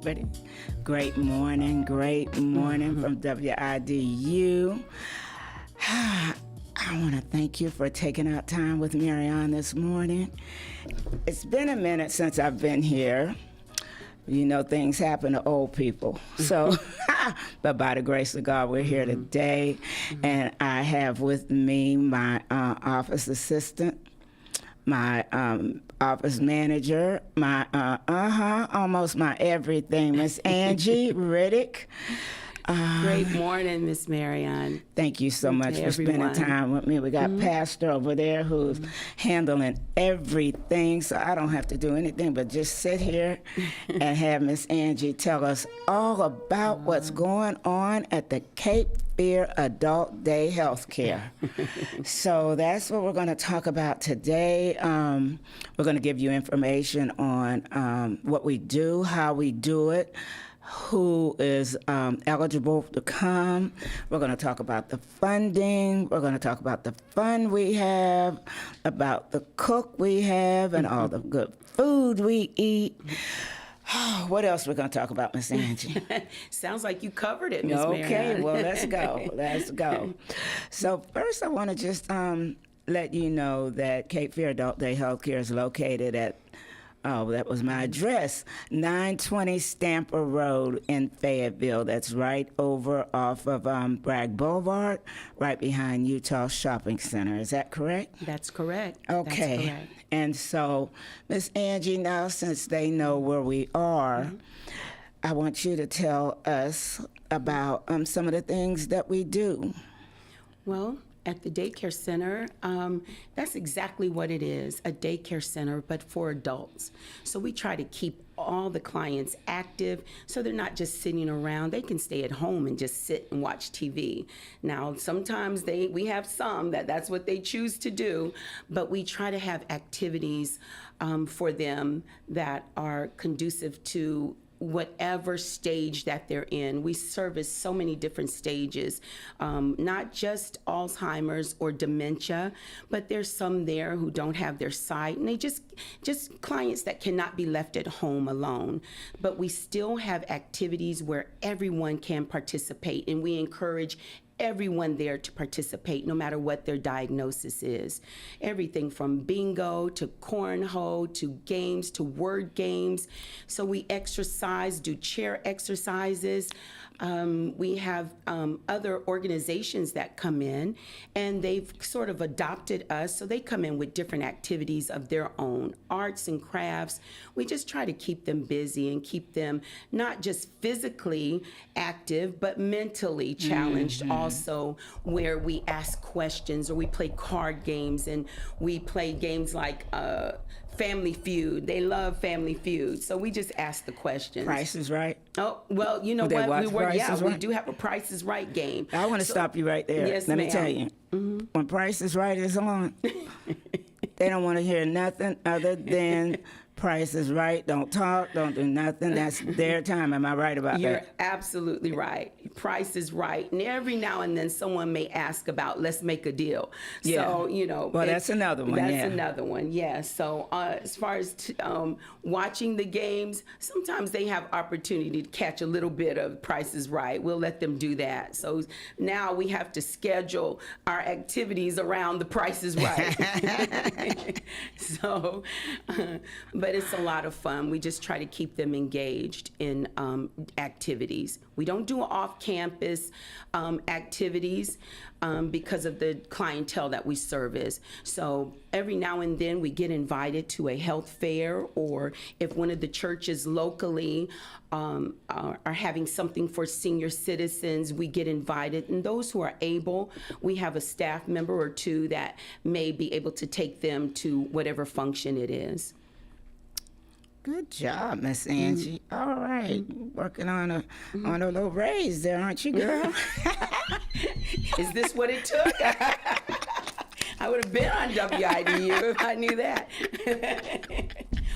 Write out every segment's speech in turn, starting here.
Ready? Great morning from WIDU. I want to thank you for taking out time with Marion this morning. It's been a minute since I've been here. You know, things happen to old people. So, but by the grace of God, we're here today. And I have with me my office assistant, my office manager, my almost my everything, Miss Angie RIDDICK. Great morning, Miss Marion. Thank you so much for spending time with me. We got Pastor over there who's handling everything, so I don't have to do anything but just sit here and have Miss Angie tell us all about what's going on at the Cape Fear Adult Day Healthcare. So that's what we're going to talk about today. We're going to give you information on what we do, how we do it, who is eligible to come. We're going to talk about the funding. We're going to talk about the fun we have, about the cook we have, and all the good food we eat. What else we're going to talk about, Miss Angie? Sounds like you covered it, Miss Marion. Okay, well, let's go. Let's go. So first I want to just let you know that Cape Fear Adult Day Healthcare is located at that was my address, 920 Stamper Road in Fayetteville. That's right over off of Bragg Boulevard, right behind Utah Shopping Center. Is that correct? That's correct. Okay. That's correct. And so, Miss Angie, now since they know where we are, I want you to tell us about some of the things that we do. Well, at the daycare center, that's exactly what it is, a daycare center, but for adults. So we try to keep all the clients active so they're not just sitting around. They can stay at home and just sit and watch TV. Now, sometimes we have some that's what they choose to do, but we try to have activities for them that are conducive to whatever stage that they're in. We service so many different stages, not just Alzheimer's or dementia, but there's some there who don't have their sight, and they just clients that cannot be left at home alone. But we still have activities where everyone can participate, and we encourage everyone there to participate, no matter what their diagnosis is. Everything from bingo to cornhole to games to word games. So we exercise, do chair exercises. We have other organizations that come in, and they've sort of adopted us, so they come in with different activities of their own, arts and crafts. We just try to keep them busy and keep them not just physically active, but mentally challenged also, where we ask questions or we play card games, and we play games like Family Feud. They love Family Feud, so we just ask the questions. Price is Right? Oh, well, you know what? We do have a Price is Right game. I want to stop you right there. Yes, Let ma'am. me tell you, when Price is Right is on, they don't want to hear nothing other than Price is Right. Don't talk, don't do nothing. That's their time. Am I right about that? You're absolutely right. Price is Right. And every now and then someone may ask about, let's make a deal. Yeah. So, you know. Well, that's another one, That's yeah. another one, yeah. So as far as watching the games, sometimes they have opportunity to catch a little bit of Price is Right. We'll let them do that. So now we have to schedule our activities around the Price is Right. So, but it's a lot of fun. We just try to keep them engaged in activities. We don't do off-campus activities because of the clientele that we service. So every now and then we get invited to a health fair, or if one of the churches locally are having something for senior citizens, we get invited. And those who are able, we have a staff member or two that may be able to take them to whatever function it is. Good job, Miss Angie. All right, working on a little raise there, aren't you, girl? Is this what it took? I would have been on WIDU if I knew that.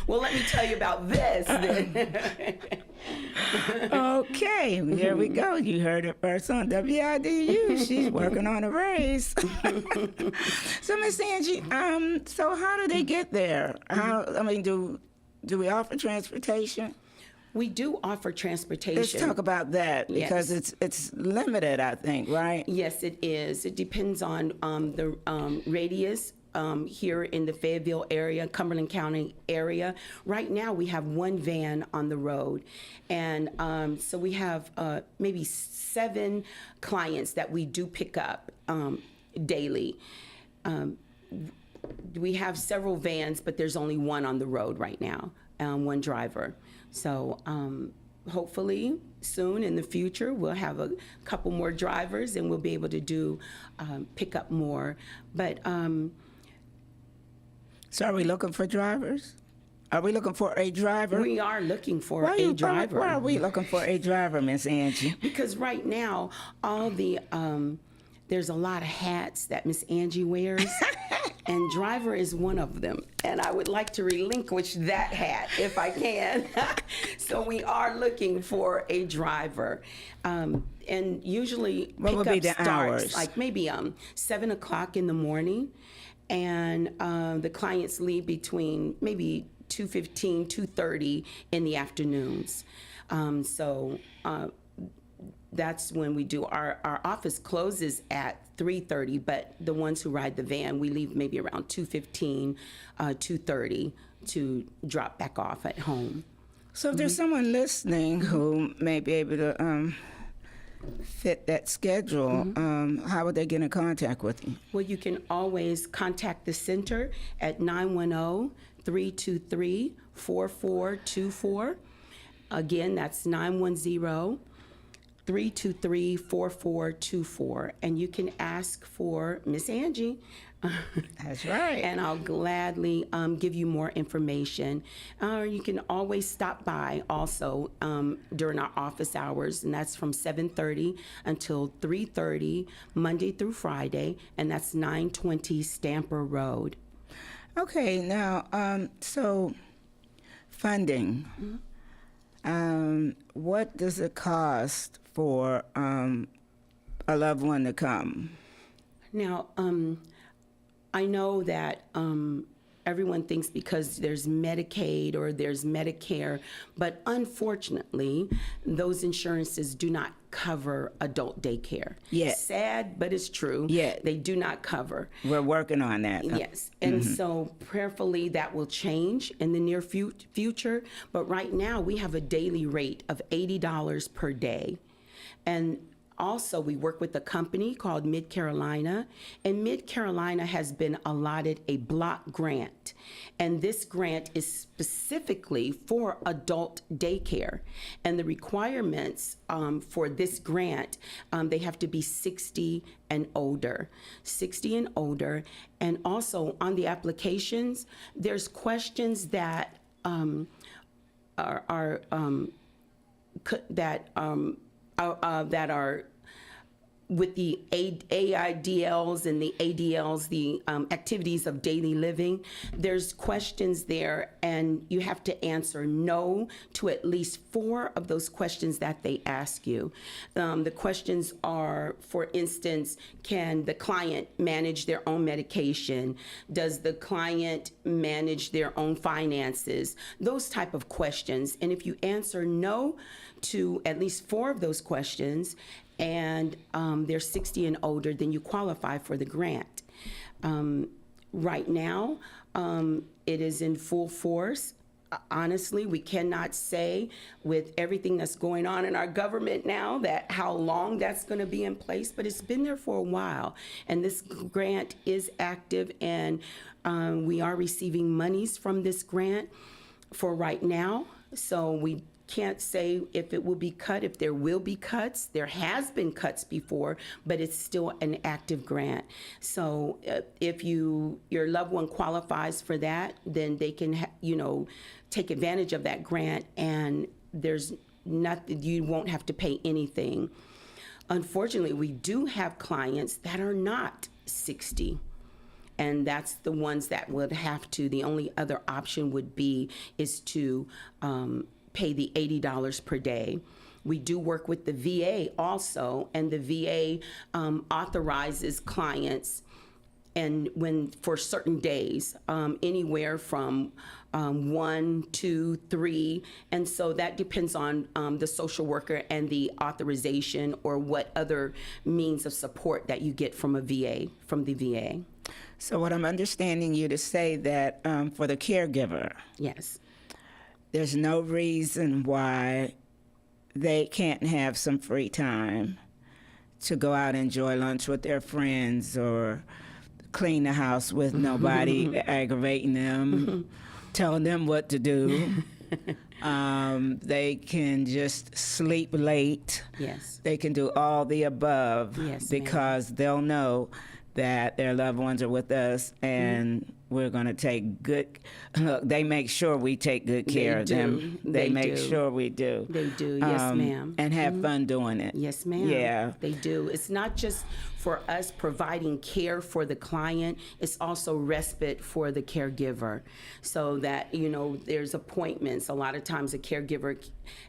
Well, let me tell you about this. Okay, here we go. You heard it first on WIDU. She's working on a raise. So, Miss Angie, so how do they get there? Do we offer transportation? We do offer transportation. Let's talk about that because it's limited, I think, right? Yes, it is. It depends on the radius. Here in the Fayetteville area, Cumberland County area. Right now, we have one van on the road. And so we have maybe 7 clients that we do pick up daily. We have several vans, but there's only one on the road right now, one driver. So hopefully soon in the future, we'll have a couple more drivers and we'll be able to do pick up more. But so are we looking for drivers? Are we looking for a driver? We are looking for a driver. Why are we looking for a driver, Miss Angie? Because right now, all the there's a lot of hats that Miss Angie wears, and driver is one of them. And I would like to relinquish that hat if I can. So we are looking for a driver. And usually what would be the starts hours? like maybe 7 o'clock in the morning. And the clients leave between maybe 2:15, 2:30 in the afternoons. So that's when we do. Our office closes at 3:30, but the ones who ride the van, we leave maybe around 2:15, 2:30 to drop back off at home. So if there's someone listening who may be able to fit that schedule, how would they get in contact with you? Well, you can always contact the center at 910-323-4424. Again, that's 910-323-4424. And you can ask for Miss Angie. That's right. And I'll gladly give you more information. You can always stop by also during our office hours, and that's from 7:30 until 3:30, Monday through Friday, and that's 920 Stamper Road. Okay, now, so funding. What does it cost for a loved one to come? Now, I know that everyone thinks because there's Medicaid or there's Medicare, but unfortunately, those insurances do not cover adult daycare. Yes. Sad, but it's true. Yeah. They do not cover. We're working on that. Yes. And so prayerfully that will change in the near future. But right now we have a daily rate of $80 per day. And also, we work with a company called Mid Carolina, and Mid Carolina has been allotted a block grant. And this grant is specifically for adult daycare. And the requirements for this grant, they have to be 60 and older. 60 and older. And also on the applications, there's questions that that are with the AIDLs and the ADLs, the activities of daily living. There's questions there, and you have to answer no to at least 4 of those questions that they ask you. The questions are, for instance, can the client manage their own medication? Does the client manage their own finances? Those type of questions. And if you answer no to at least 4 of those questions, and they're 60 and older, then you qualify for the grant. Right now, it is in full force. Honestly, we cannot say with everything that's going on in our government now that how long that's going to be in place, but it's been there for a while. And this grant is active, and we are receiving monies from this grant for right now. So we can't say if it will be cut, if there will be cuts. There has been cuts before, but it's still an active grant. So if your loved one qualifies for that, then they can, take advantage of that grant, and there's nothing, you won't have to pay anything. Unfortunately, we do have clients that are not 60. And that's the ones that would have to, the only other option would be is to pay the $80 per day. We do work with the VA also, and the VA authorizes clients and when for certain days, anywhere from 1, 2, 3, and so that depends on the social worker and the authorization or what other means of support that you get from from the VA. So what I'm understanding you to say that for the caregiver, Yes. there's no reason why they can't have some free time to go out and enjoy lunch with their friends or clean the house with nobody aggravating them, telling them what to do. They can just sleep late. Yes. They can do all the above Yes, because they'll know that their loved ones are with us and we're going to take good look. They make sure we take good care of them. They make sure we do. They do. Yes, ma'am. And have fun doing it. Yes, ma'am. Yeah. They do. It's not just for us providing care for the client, it's also respite for the caregiver. So that, there's appointments. A lot of times a caregiver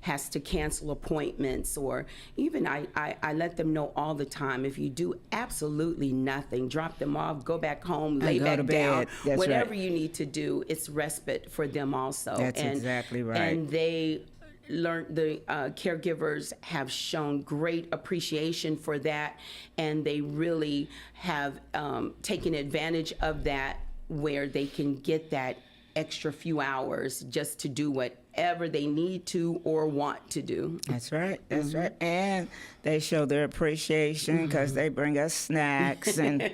has to cancel appointments, or even I let them know all the time, if you do absolutely nothing, drop them off, go back home, lay back down, whatever you need to do, it's respite for them also. That's exactly right. And the caregivers have shown great appreciation for that, and they really have taken advantage of that, where they can get that extra few hours just to do whatever they need to or want to do. That's right. That's right. And they show their appreciation because they bring us snacks and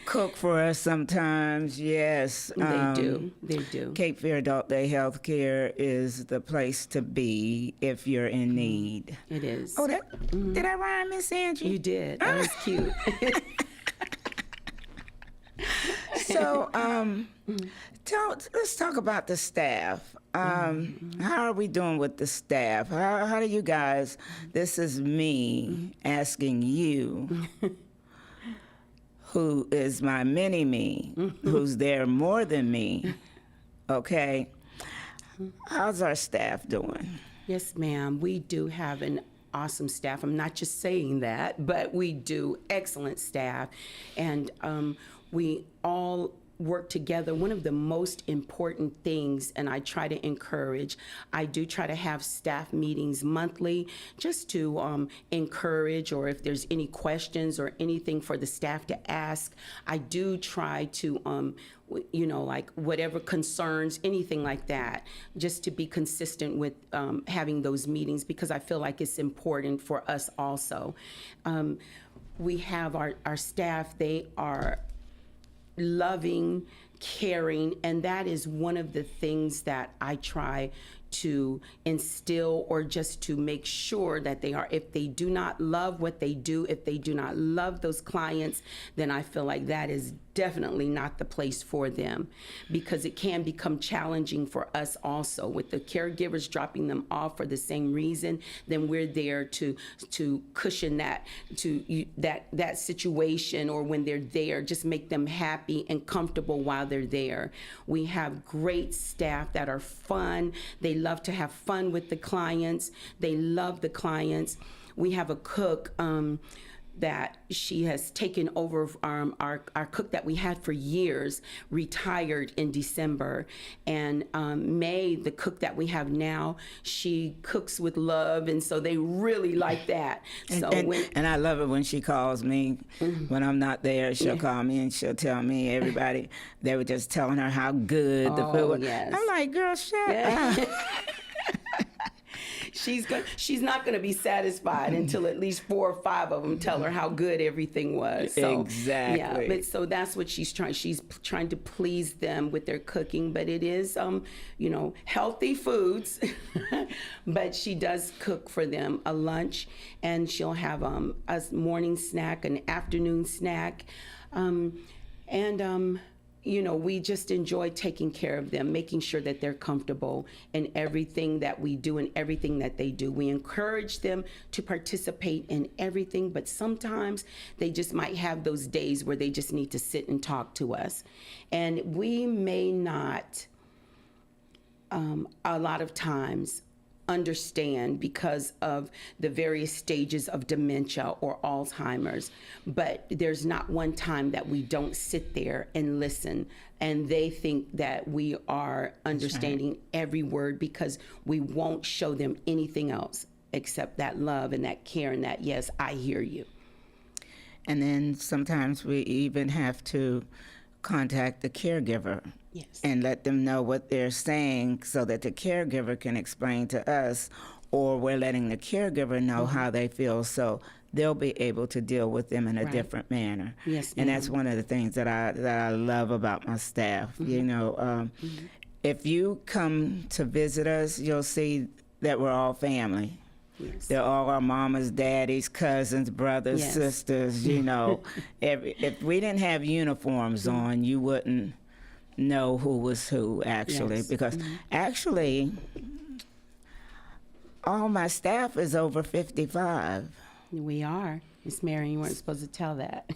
cook for us sometimes. Yes. They do. They do. Cape Fear Adult Day Healthcare is the place to be if you're in need. It is. Oh, did I rhyme, Miss Angie? You did. That was cute. So, let's talk about the staff. How are we doing with the staff? How do you guys, this is me asking you, who is my mini-me, who's there more than me, okay? How's our staff doing? Yes, ma'am. We do have an awesome staff. I'm not just saying that, but we do excellent staff. And we all work together. One of the most important things, and I try to encourage, I do try to have staff meetings monthly just to encourage, or if there's any questions or anything for the staff to ask, I do try to like whatever concerns, anything like that, just to be consistent with having those meetings, because I feel like it's important for us also. We have our staff, they are loving, caring, and that is one of the things that I try to instill, or just to make sure that they are. If they do not love what they do, if they do not love those clients, then I feel like that is definitely not the place for them, because it can become challenging for us also, with the caregivers dropping them off for the same reason. Then we're there to cushion that, that situation, or when they're there, just make them happy and comfortable while they're there. We have great staff that are fun. They love to have fun with the clients. They love the clients. We have a cook that she has taken over. Our cook that we had for years retired in December, and May, the cook that we have now, she cooks with love, and so they really like that. And I love it when she calls me when I'm not there. She'll call me and she'll tell me, everybody, they were just telling her how good the food was. Yes. I'm like, girl, shut up. She's not going to be satisfied until at least 4 or 5 of them tell her how good everything was. So, exactly. Yeah, but so that's what she's trying. She's trying to please them with their cooking, but it is, healthy foods. But she does cook for them a lunch, and she'll have a morning snack, an afternoon snack, we just enjoy taking care of them, making sure that they're comfortable in everything that we do and everything that they do. We encourage them to participate in everything, but sometimes they just might have those days where they just need to sit and talk to us. And we may not, a lot of times, understand because of the various stages of dementia or Alzheimer's. But there's not one time that we don't sit there and listen, and they think that we are understanding every word, because we won't show them anything else except that love and that care and that, yes, I hear you. And then sometimes we even have to contact the caregiver. Yes. And let them know what they're saying so that the caregiver can explain to us, or we're letting the caregiver know how they feel so they'll be able to deal with them in a different manner. Yes, and ma'am. that's one of the things that I love about my staff. You know, if you come to visit us, you'll see that we're all family. Yes. They're all our mamas, daddies, cousins, brothers, Yes. sisters, you know. If we didn't have uniforms on, you wouldn't know who was who, actually. Yes. Because actually, all my staff is over 55. We are. Miss Marion, you weren't supposed to tell that.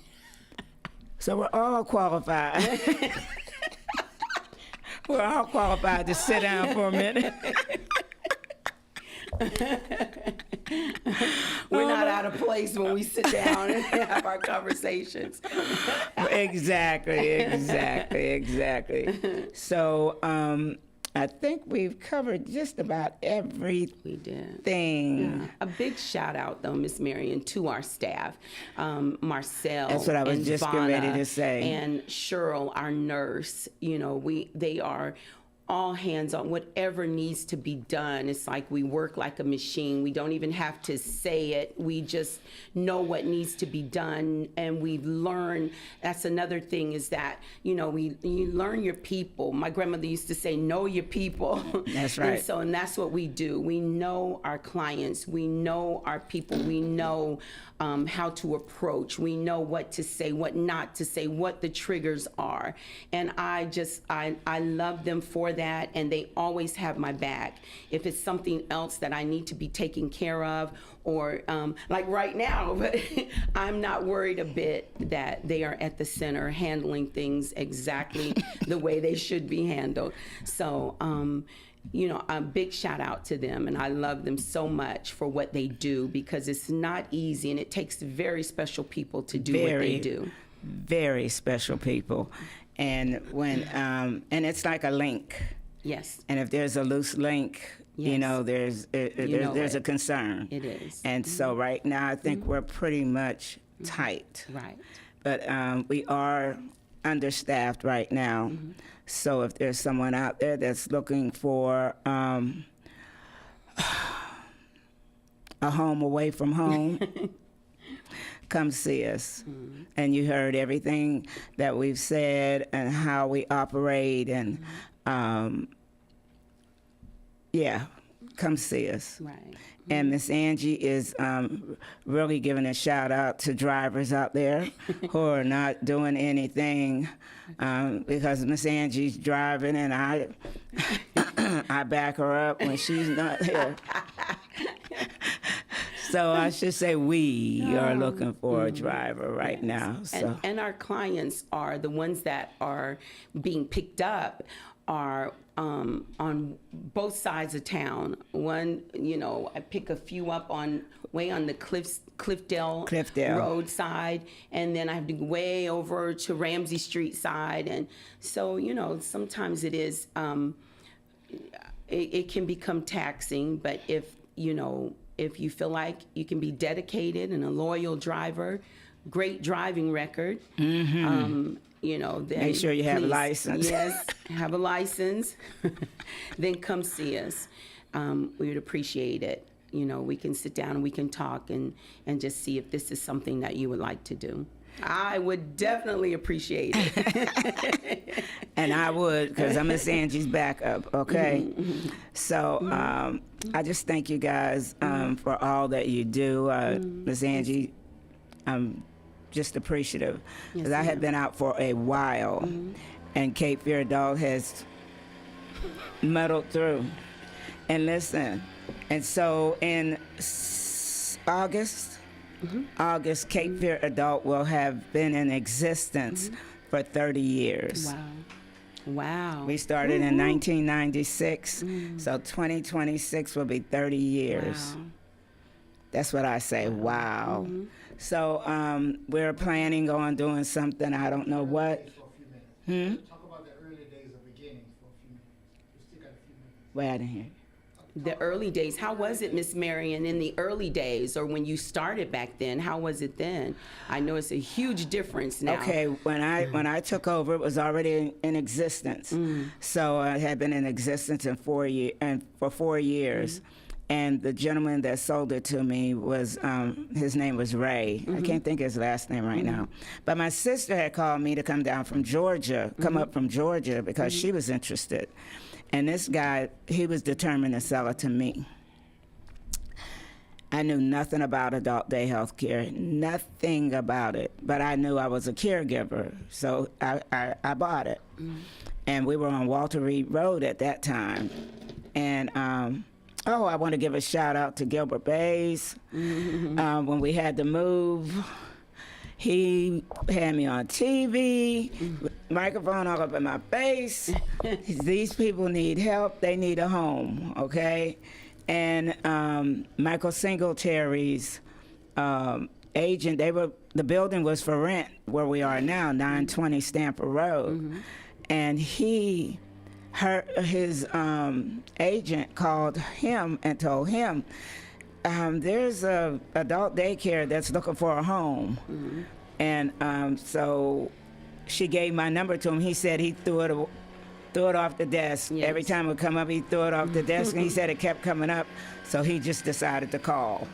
So we're all qualified. We're all qualified to sit down for a minute. We're not out of place when we sit down and have our conversations. Exactly. So I think we've covered just about everything. We did. A big shout out, though, Miss Marion, to our staff, Marcel. That's what I was and just getting ready to say. And Cheryl, our nurse. You know, they are all hands on whatever needs to be done. It's like we work like a machine. We don't even have to say it. We just know what needs to be done, and we learn. That's another thing, is that, you know, you learn your people. My grandmother used to say, know your people. That's right. And that's what we do. We know our clients. We know our people. We know how to approach. We know what to say, what not to say, what the triggers are. And I love them for that, and they always have my back. If it's something else that I need to be taken care of, or like right now, but I'm not worried a bit that they are at the center handling things exactly the way they should be handled. So, you know, a big shout out to them, and I love them so much for what they do, because it's not easy, and it takes very special people to do what they do. Very special people. And when and it's like a link. Yes. And if there's a loose link, you Yes. know, there's a concern. It is. And so right now, I think we're pretty much tight. Right. But we are understaffed right now. So if there's someone out there that's looking for a home away from home, come see us. And you heard everything that we've said and how we operate, and yeah, come see us. Right. And Miss Angie is really giving a shout out to drivers out there who are not doing anything, because Miss Angie's driving, and I back her up when she's not here. So I should say we are looking for a driver right now. So. And our clients are the ones that are being picked up are on both sides of town. One, you know, I pick a few up way on the Cliffdale Road side, and then I have to go way over to Ramsey Street side. And so, you know, sometimes it is, it can become taxing, but if you feel like you can be dedicated and a loyal driver, great driving record, you know, then make sure you have a license. Yes, have a license. Then come see us. We would appreciate it. You know, we can sit down and we can talk and just see if this is something that you would like to do. I would definitely appreciate it. And I would, because I'm Miss Angie's backup, okay? So I just thank you guys for all that you do. Miss Angie, I'm just appreciative, because I had been out for a while, and Cape Fear Adult has muddled through. And listen, and so in August, Cape Fear Adult will have been in existence for 30 years. Wow. Wow. We started in 1996, so 2026 will be 30 years. Wow. That's what I say, wow. So we're planning on doing something, I don't know what. Talk about the early days of beginnings for a few minutes. We still got a few minutes. Wait, I didn't hear you. The early days, how was it, Miss Marion, in the early days, or when you started back then? How was it then? I know it's a huge difference now. Okay, when I took over, it was already in existence. So it had been in existence for 4 years. And the gentleman that sold it to me was, his name was Ray. I can't think of his last name right now. But my sister had called me to come down from Georgia, come up from Georgia, because she was interested. And this guy, he was determined to sell it to me. I knew nothing about adult day health care, nothing about it. But I knew I was a caregiver, so I bought it. And we were on Walter Reed Road at that time. And I want to give a shout out to Gilbert Bays. When we had to move, he had me on TV, microphone all up in my face. These people need help. They need a home, okay? And Michael Singletary's agent, the building was for rent where we are now, 920 Stamford Road. And his agent called him and told him, there's a adult daycare that's looking for a home. And so she gave my number to him. He said he threw it off the desk. Yes. Every time it would come up, he threw it off the desk. And he said it kept coming up. So he just decided to call.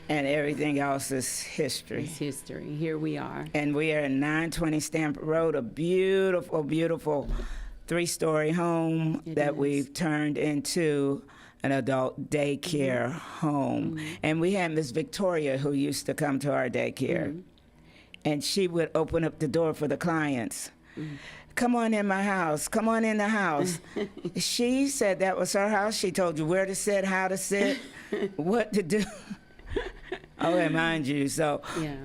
And everything else is history. It's history. Here we are. And we are in 920 Stamford Road, a beautiful, beautiful 3-story home that we've turned into an adult daycare home. And we had Miss Victoria who used to come to our daycare. And she would open up the door for the clients. Come on in my house. Come on in the house. She said that was her house. She told you where to sit, how to sit, what to do. Oh, and mind you, so. Yeah.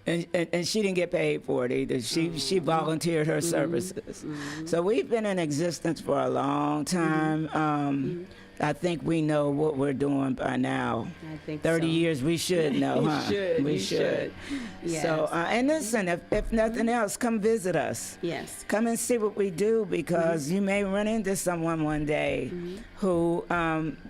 And she didn't get paid for it either. She volunteered her services. So we've been in existence for a long time. I think we know what we're doing by now. I think 30 so. years, we should know, We huh? should, We we should. Yes. So, and listen, if nothing else, come visit us. Yes. Come and see what we do, because you may run into someone one day who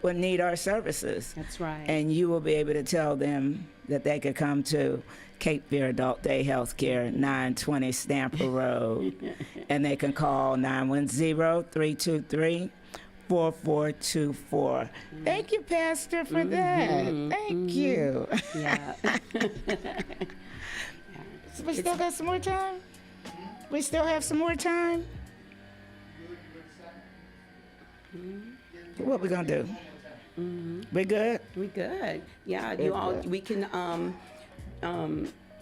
would need our services. That's right. And you will be able to tell them that they could come to Cape Fear Adult Day Health Care, 920 Stamford Road. And they can call 910-323-4424. Thank you, Pastor, for that. Thank you. Yeah. So we still got some more time? We still have some more time? What we gonna do? We good? We good. Yeah, you all, we can,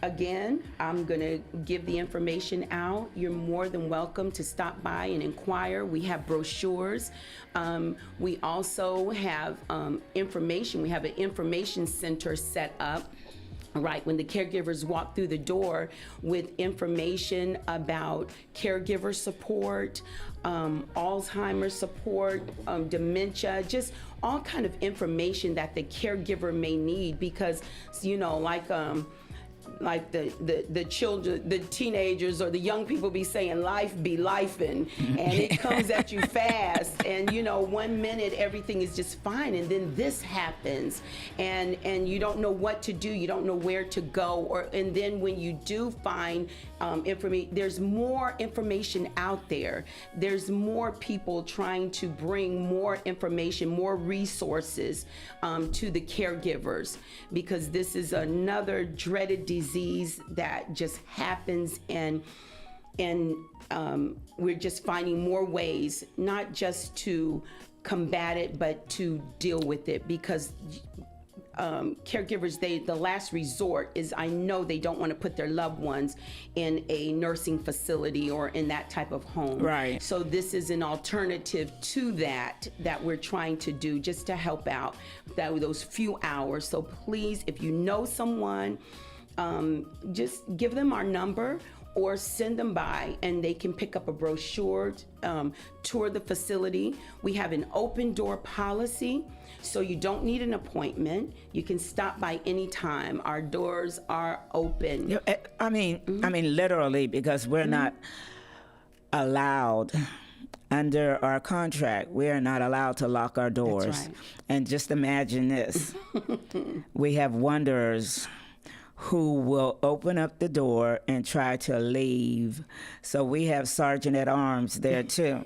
again, I'm gonna give the information out. You're more than welcome to stop by and inquire. We have brochures. We also have information. We have an information center set up. Right, when the caregivers walk through the door with information about caregiver support, Alzheimer's support, dementia, just all kind of information that the caregiver may need, because, you know, like the children, the teenagers or the young people be saying life be lifing, and it comes at you fast, and you know, 1 minute everything is just fine, and then this happens, and you don't know what to do, you don't know where to go, and then when you do find information, there's more information out there. There's more people trying to bring more information, more resources to the caregivers, because this is another dreaded disease that just happens, and we're just finding more ways, not just to combat it, but to deal with it, because caregivers, the last resort is, I know they don't want to put their loved ones in a nursing facility or in that type of home. Right. So this is an alternative to that we're trying to do, just to help out those few hours. So please, if you know someone, just give them our number, or send them by and they can pick up a brochure, tour the facility. We have an open door policy, so you don't need an appointment. You can stop by anytime. Our doors are open. I mean, literally, because we're not allowed. Under our contract, we are not allowed to lock our doors. That's right. And just imagine this. We have wanderers who will open up the door and try to leave. So we have sergeant at arms there too.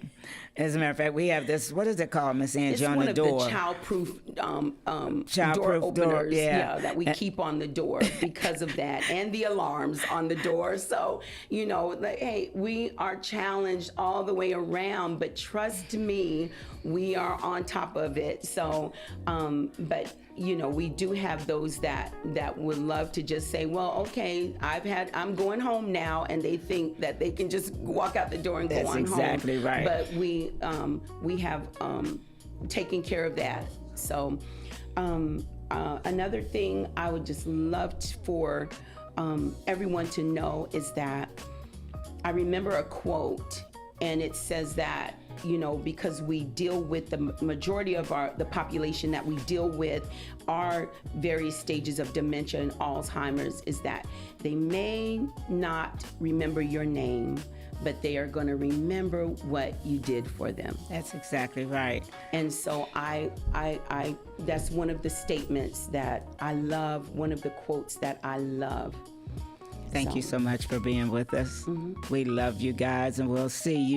As a matter of fact, we have this, what is it called, Miss Angie, on the door? It's one of the child-proof door Child-proof openers door, yeah. that we keep on the door because of that, and the alarms on the door. So, you know, like, hey, we are challenged all the way around, but trust me, we are on top of it. So, but you know, we do have those that would love to just say, well, okay, I'm going home now, and they think that they can just walk out the door and go on home. That's exactly right. But we have taken care of that. So another thing I would just love for everyone to know is that I remember a quote, and it says that, you know, because we deal with the majority of the population that we deal with are various stages of dementia and Alzheimer's, is that they may not remember your name, but they are going to remember what you did for them. That's exactly right. And so I that's one of the statements that I love, one of the quotes that I love. Thank you so much for being with us. We love you guys, and we'll see you